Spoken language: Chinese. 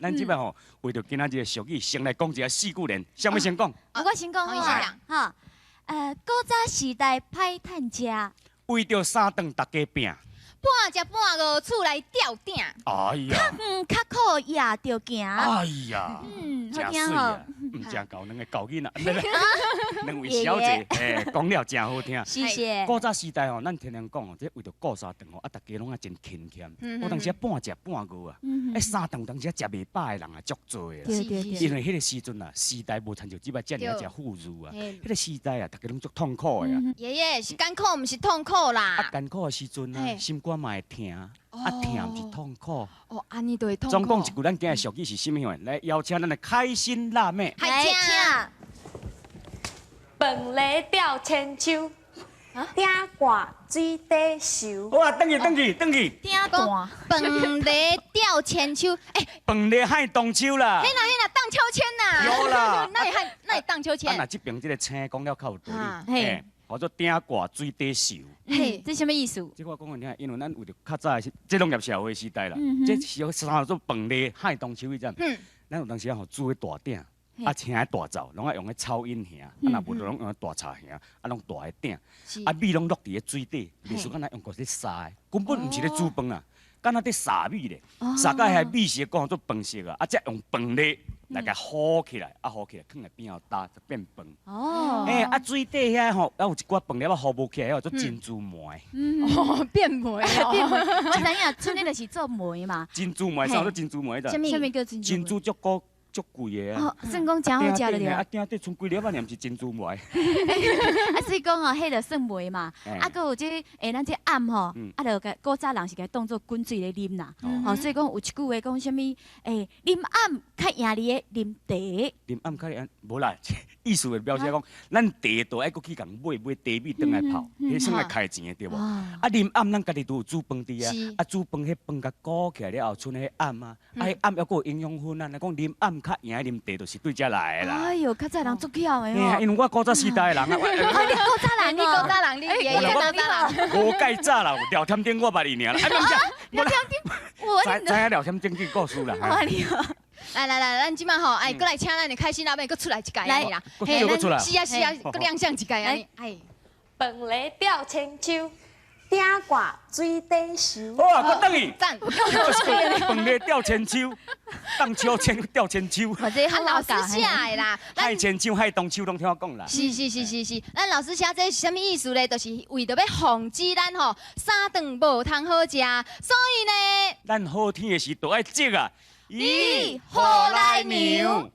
咱即摆吼为着今仔日的俗语，先来讲一下四句联，啥物先讲？我先讲好哈，古早时代歹趁食，为着三顿大家拼。半食半饿，厝内吊鼎。哎呀，较苦也着行。哎呀，好真听吼。真高，两个高囡仔，两位小姐，讲了真好听。谢谢。古早时代吼，咱天天讲哦，这为着顾三顿吼，大家拢真勤俭。有当时半食半饿啊，三顿有当时食袂饱的人啊，足多啦。对。因为迄个时阵啊，时代无参照即摆遮尔食富裕啊，迄个时代啊，大家拢足痛苦的啊。爷爷是艰苦，毋是痛苦啦。啊，艰苦的时阵啊，心肝嘛会疼，疼毋是痛苦。哦，安尼就会痛苦。总讲一句，咱今日俗语是啥物样？来邀请咱的开心辣妹。来请。饭来吊千秋，鼎挂水底收。哇，等去。听段。饭来吊千秋，饭来海荡秋啦。嘿啦，荡秋千呐。有啦。那会荡秋千。啊，那这边这个青讲了较有道理。嘿。叫做鼎挂水底收。嘿，这什么意思？这我讲给你听，因为咱为着较早的这农业社会时代啦，这是三做饭来海荡秋迄阵，咱有当时啊吼煮迄大鼎。啊，青的大灶，拢爱用迄草引形，啊，若无就拢用大柴形，啊，拢大个鼎，啊，米拢落伫个水底，袂输敢若用过咧撒的，根本毋是咧煮饭啊，敢若咧撒米咧，撒到遐米是讲做饭色啊，啊，再用饭粒来甲糊起来，啊，糊起来放在边后搭就变饭。哦。啊，水底遐吼，还有一寡饭粒啊糊无起来，叫做珍珠糜。变梅哦。变梅，我知影，村里就是做梅嘛。珍珠糜，啥叫珍珠糜？什么叫珍珠？珍珠足高。足贵的啊！哦，算讲真好食了了。啊，鼎底剩几粒啊，念是珍珠糜。啊，所以讲哦，迄个算糜嘛。啊，佮有这咱这暗吼，啊，就甲古早人是甲当做滚水咧啉啦。哦，所以讲有一句话讲什么？啉暗较赢你的啉茶。啉暗较赢，无啦，意思的表示讲，咱茶都爱佮去共买茶米转来泡，迄算来开钱的对无？啊，啉暗咱家己都有煮饭伫啊，啊煮饭迄饭甲鼓起来了后，剩迄暗啊，啊迄暗还佫有营养分啊，来讲啉暗。较赢啉茶就是对遮来的啦。哎呦，较早人足巧的哦。因为我古早时代的人啊。你古早人，你古早人，你爷爷古早人。我介早啦，聊天顶我捌伊尔啦。聊天顶，我知影聊天顶这故事啦。来，咱即摆吼，过来请咱的开心辣妹，佫出来一届安尼啦。嘿，出来。是啊，佫亮相一届安尼。哎，饭来吊千秋。鼎挂水底收。哇，我等伊。赞。饭来吊千秋，荡秋千吊千秋。或者喊老师写的啦。海千秋、海荡秋拢听我讲啦。是，咱老师写这是什么意思咧？就是为着要防止咱吼三顿无通好食，所以呢，咱好天的时都爱积啊。咦，好来牛。